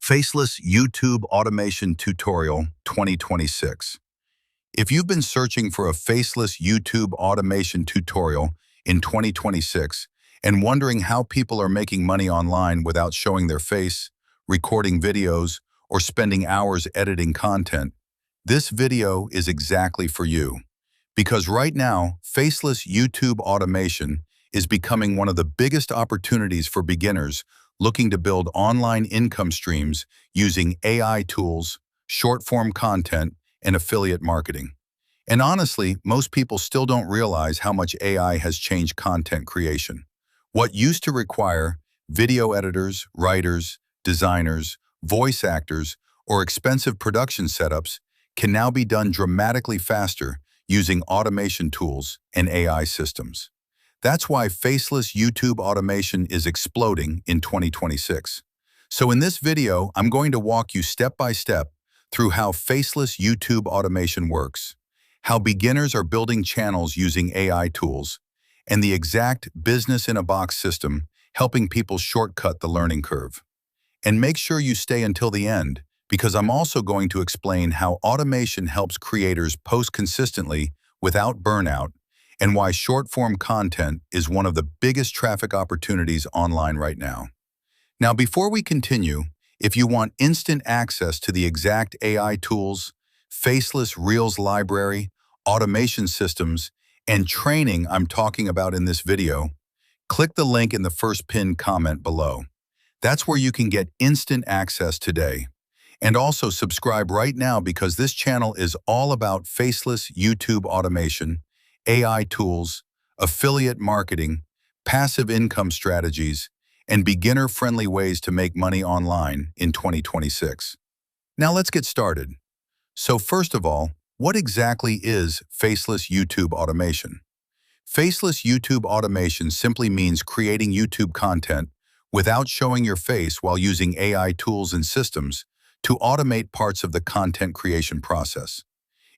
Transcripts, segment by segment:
Faceless YouTube Automation Tutorial 2026. If you've been searching for a faceless YouTube automation tutorial in 2026 and wondering how people are making money online without showing their face, recording videos, or spending hours editing content, this video is exactly for you. Because right now, faceless YouTube automation is becoming one of the biggest opportunities for beginners looking to build online income streams using AI tools, short-form content, and affiliate marketing. And honestly, most people still don't realize how much AI has changed content creation. What used to require video editors, writers, designers, voice actors, or expensive production setups can now be done dramatically faster using automation tools and AI systems. That's why faceless YouTube automation is exploding in 2026. So in this video, I'm going to walk you step by step through how faceless YouTube automation works, how beginners are building channels using AI tools, and the exact business-in-a-box system helping people shortcut the learning curve. And make sure you stay until the end, because I'm also going to explain how automation helps creators post consistently without burnout, and why short-form content is one of the biggest traffic opportunities online right now. Now, before we continue, if you want instant access to the exact AI tools, faceless Reels library, automation systems, and training I'm talking about in this video, click the link in the first pinned comment below. That's where you can get instant access today. And also subscribe right now, because this channel is all about faceless YouTube automation, AI tools, affiliate marketing, passive income strategies, and beginner-friendly ways to make money online in 2026. Now let's get started. So first of all, what exactly is faceless YouTube automation? Faceless YouTube automation simply means creating YouTube content without showing your face while using AI tools and systems to automate parts of the content creation process.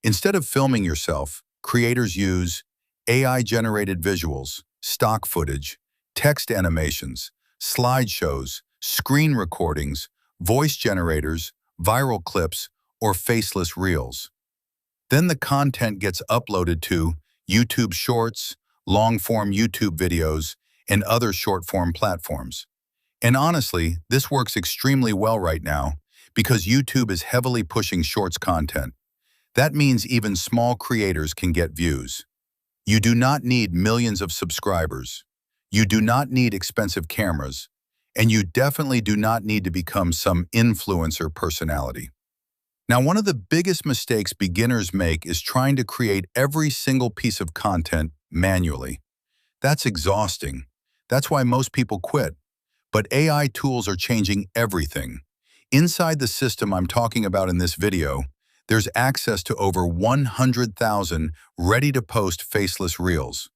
Instead of filming yourself, creators use AI-generated visuals, stock footage, text animations, slideshows, screen recordings, voice generators, viral clips, or faceless reels. Then the content gets uploaded to YouTube Shorts, long-form YouTube videos, and other short-form platforms. And honestly, this works extremely well right now because YouTube is heavily pushing Shorts content. That means even small creators can get views. You do not need millions of subscribers. You do not need expensive cameras. And you definitely do not need to become some influencer personality. Now, one of the biggest mistakes beginners make is trying to create every single piece of content manually. That's exhausting. That's why most people quit. But AI tools are changing everything. Inside the system I'm talking about in this video, there's access to over 100,000 ready-to-post faceless reels.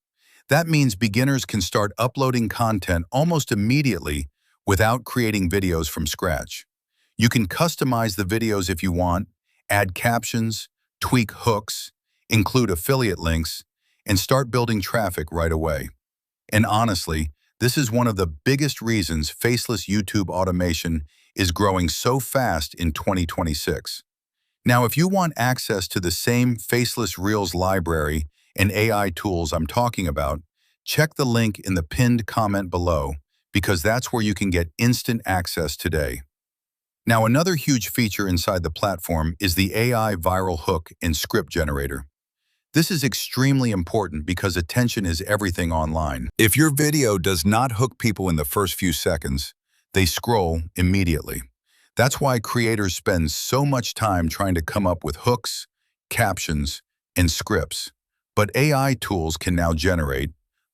That means beginners can start uploading content almost immediately without creating videos from scratch. You can customize the videos if you want, add captions, tweak hooks, include affiliate links, and start building traffic right away. And honestly, this is one of the biggest reasons faceless YouTube automation is growing so fast in 2026. Now, if you want access to the same faceless Reels library and AI tools I'm talking about, check the link in the pinned comment below, because that's where you can get instant access today. Now, another huge feature inside the platform is the AI viral hook and script generator. This is extremely important because attention is everything online. If your video does not hook people in the first few seconds, they scroll immediately. That's why creators spend so much time trying to come up with hooks, captions, and scripts. But AI tools can now generate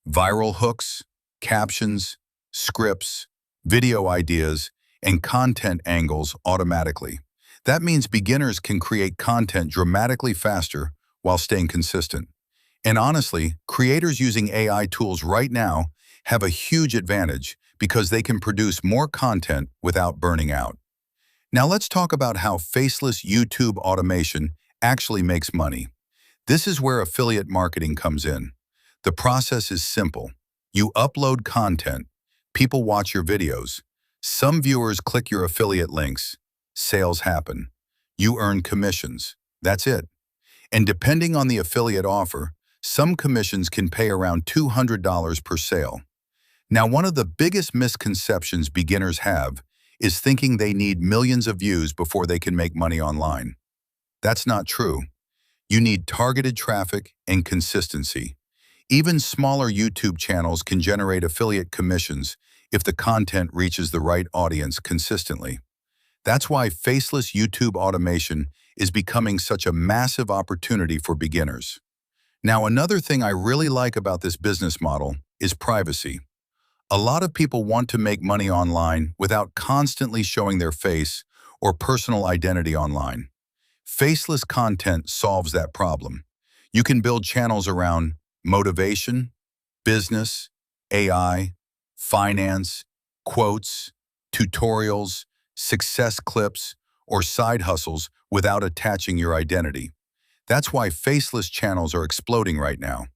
viral hooks, captions, scripts, video ideas, and content angles automatically. That means beginners can create content dramatically faster while staying consistent. And honestly, creators using AI tools right now have a huge advantage because they can produce more content without burning out. Now let's talk about how faceless YouTube automation actually makes money. This is where affiliate marketing comes in. The process is simple. You upload content, people watch your videos, some viewers click your affiliate links, sales happen. You earn commissions. That's it. And depending on the affiliate offer, some commissions can pay around $200 per sale. Now, one of the biggest misconceptions beginners have is thinking they need millions of views before they can make money online. That's not true. You need targeted traffic and consistency. Even smaller YouTube channels can generate affiliate commissions if the content reaches the right audience consistently. That's why faceless YouTube automation is becoming such a massive opportunity for beginners. Now, another thing I really like about this business model is privacy. A lot of people want to make money online without constantly showing their face or personal identity online. Faceless content solves that problem. You can build channels around motivation, business, AI, finance, quotes, tutorials, success clips, or side hustles without attaching your identity. That's why faceless channels are exploding right now.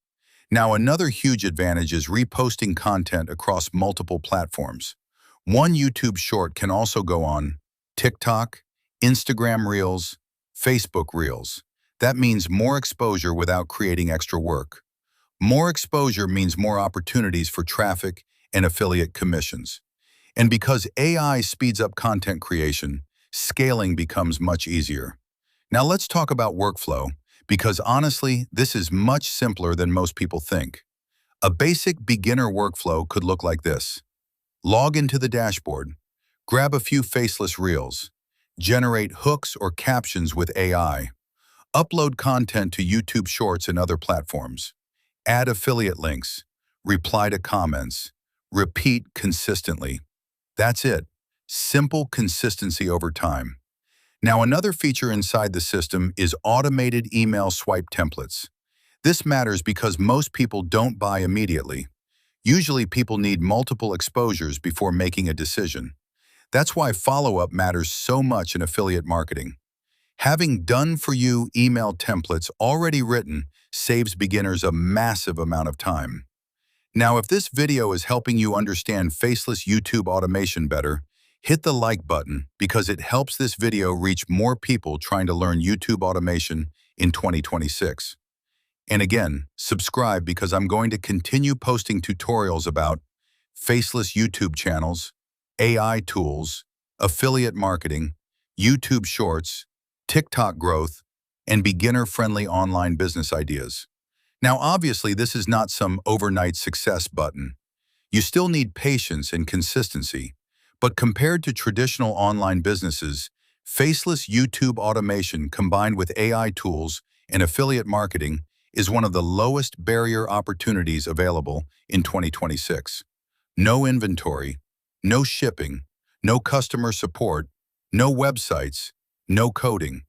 Now, another huge advantage is reposting content across multiple platforms. One YouTube short can also go on TikTok, Instagram Reels, Facebook Reels. That means more exposure without creating extra work. More exposure means more opportunities for traffic and affiliate commissions. And because AI speeds up content creation, scaling becomes much easier. Now let's talk about workflow, because honestly, this is much simpler than most people think. A basic beginner workflow could look like this. Log into the dashboard, grab a few faceless reels, generate hooks or captions with AI, upload content to YouTube Shorts and other platforms, add affiliate links, reply to comments, repeat consistently. That's it. Simple consistency over time. Now, another feature inside the system is automated email swipe templates. This matters because most people don't buy immediately. Usually, people need multiple exposures before making a decision. That's why follow-up matters so much in affiliate marketing. Having done-for-you email templates already written saves beginners a massive amount of time. Now, if this video is helping you understand faceless YouTube automation better, hit the like button because it helps this video reach more people trying to learn YouTube automation in 2026. And again, subscribe because I'm going to continue posting tutorials about faceless YouTube channels, AI tools, affiliate marketing, YouTube Shorts, TikTok growth, and beginner-friendly online business ideas. Now, obviously, this is not some overnight success button. You still need patience and consistency. But compared to traditional online businesses, faceless YouTube automation combined with AI tools and affiliate marketing is one of the lowest barrier opportunities available in 2026. No inventory, no shipping, no customer support, no websites, no coding,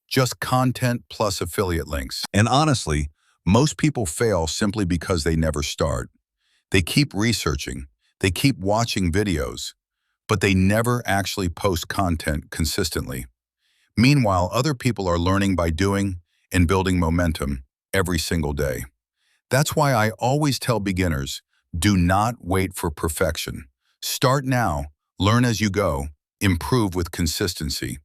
just content plus affiliate links. And honestly, most people fail simply because they never start. They keep researching, they keep watching videos, but they never actually post content consistently. Meanwhile, other people are learning by doing and building momentum every single day. That's why I always tell beginners, do not wait for perfection. Start now, learn as you go, improve with consistency.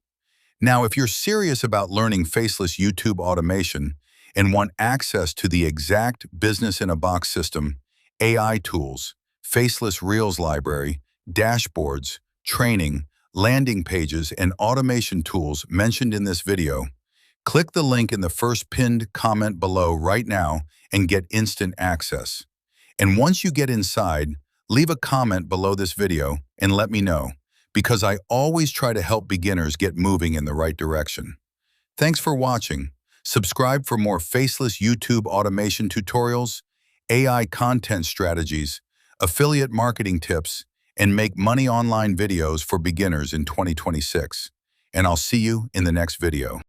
Now, if you're serious about learning faceless YouTube automation and want access to the exact business-in-a-box system, AI tools, faceless Reels library, dashboards, training, landing pages, and automation tools mentioned in this video, click the link in the first pinned comment below right now and get instant access. And once you get inside, leave a comment below this video and let me know, because I always try to help beginners get moving in the right direction. Thanks for watching. Subscribe for more faceless YouTube automation tutorials, AI content strategies, affiliate marketing tips, and make money online videos for beginners in 2026. And I'll see you in the next video.